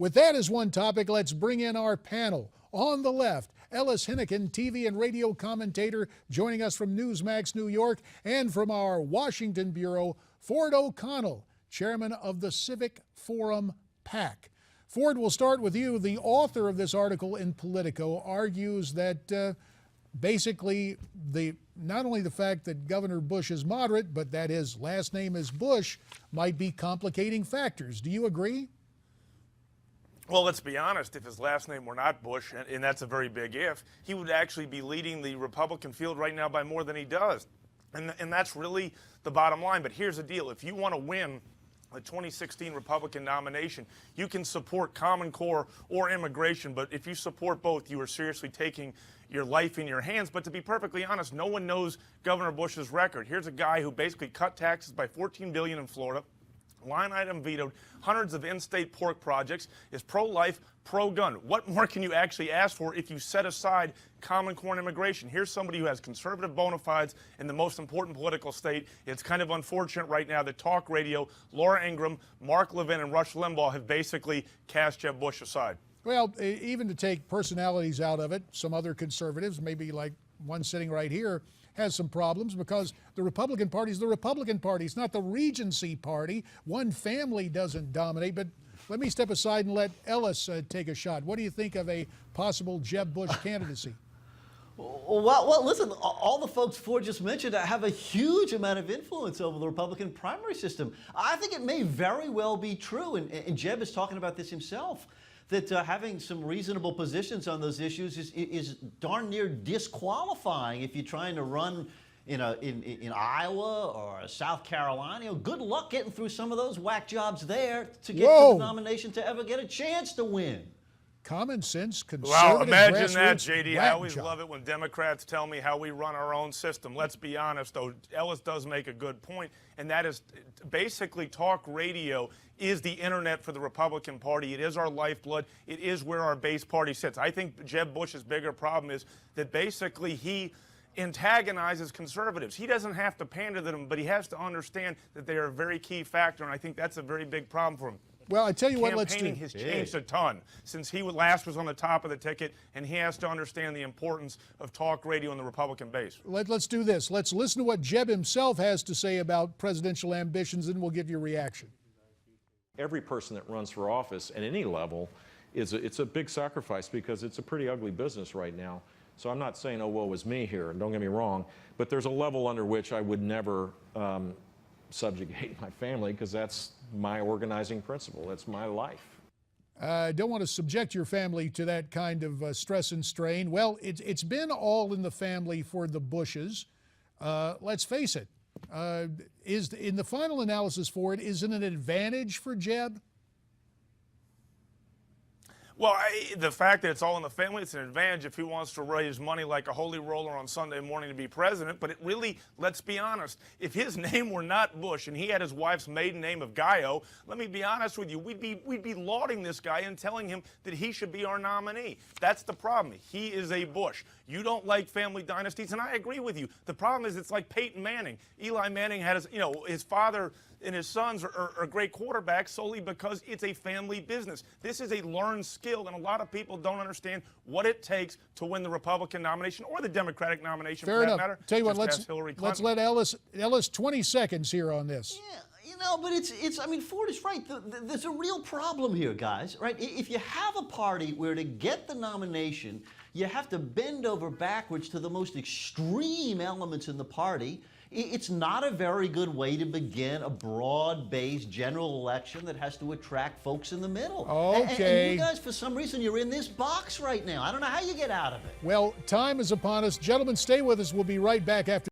With that as one topic, let's bring in our panel. On the left, Ellis Henican, TV and radio commentator, joining us from Newsmax, New York, and from our Washington bureau, Ford O'Connell, chairman of the Civic Forum PAC. Ford, we'll start with you. The author of this article in Politico argues that basically not only the fact that Governor Bush is moderate, but that his last name is Bush might be complicating factors. Do you agree? Well, let's be honest, if his last name were not Bush, and that's a very big if, he would actually be leading the Republican field right now by more than he does. And that's really the bottom line. But here's the deal. If you want to win the 2016 Republican nomination, you can support Common Core or immigration, but if you support both, you are seriously taking your life in your hands. But to be perfectly honest, no one knows Governor Bush's record. Here's a guy who basically cut taxes by $14 billion in Florida, line item vetoed hundreds of in-state pork projects, is pro-life, pro-gun. What more can you actually ask for if you set aside Common Core and immigration? Here's somebody who has conservative bona fides in the most important political state. It's kind of unfortunate right now that talk radio, Laura Ingraham, Mark Levin, and Rush Limbaugh have basically cast Jeb Bush aside. Well, even to take personalities out of it, some other conservatives, maybe like one sitting right here, has some problems because the Republican Party is the Republican Party. It's not the Regency Party. One family doesn't dominate. But let me step aside and let Ellis take a shot. What do you think of a possible Jeb Bush candidacy? Well, listen, all the folks Ford just mentioned have a huge amount of influence over the Republican primary system. I think it may very well be true, and Jeb is talking about this himself, that having some reasonable positions on those issues is darn near disqualifying if you're trying to run in Iowa or South Carolina. You know, good luck getting through some of those whack jobs there to get to the nomination to ever get a chance to win. Common sense, conservative, well, imagine that, JD. I always job. love it when Democrats tell me how we run our own system. Let's be honest, though, Ellis does make a good point, and that is basically talk radio is the internet for the Republican Party. It is our lifeblood. It is where our base party sits. I think Jeb Bush's bigger problem is that basically he antagonizes conservatives. He doesn't have to pander to them, but he has to understand that they are a very key factor, and I think that's a very big problem for him. Well, I tell you what, let's do. Campaigning has changed a ton since he last was on the top of the ticket, and he has to understand the importance of talk radio in the Republican base. Let's do this. Let's listen to what Jeb himself has to say about presidential ambitions, and we'll give you a reaction. Every person that runs for office at any level, it's a big sacrifice because it's a pretty ugly business right now. So I'm not saying, oh, woe is me here, and don't get me wrong, but there's a level under which I would never subjugate my family because that's my organizing principle. That's my life. I don't want to subject your family to that kind of stress and strain. Well, it's been all in the family for the Bushes. Let's face it. In the final analysis for it, is it an advantage for Jeb? Well, the fact that it's all in the family, it's an advantage if he wants to raise money like a holy roller on Sunday morning to be president. But it really, let's be honest, if his name were not Bush and he had his wife's maiden name of Gaio, let me be honest with you, we'd be lauding this guy and telling him that he should be our nominee. That's the problem. He is a Bush. You don't like family dynasties, and I agree with you. The problem is it's like Peyton Manning. Eli Manning had his father and his sons are great quarterbacks solely because it's a family business. This is a learned skill, and a lot of people don't understand what it takes to win the Republican nomination or the Democratic nomination. Fair for enough. That matter. Tell you what, let's let Ellis 20 seconds here on this. Yeah, you know, but I mean, Ford is right. There's a real problem here, guys, right? If you have a party where to get the nomination, you have to bend over backwards to the most extreme elements in the party, it's not a very good way to begin a broad-based general election that has to attract folks in the middle. Okay. And you guys, for some reason, you're in this box right now. I don't know how you get out of it. Well, time is upon us. Gentlemen, stay with us. We'll be right back after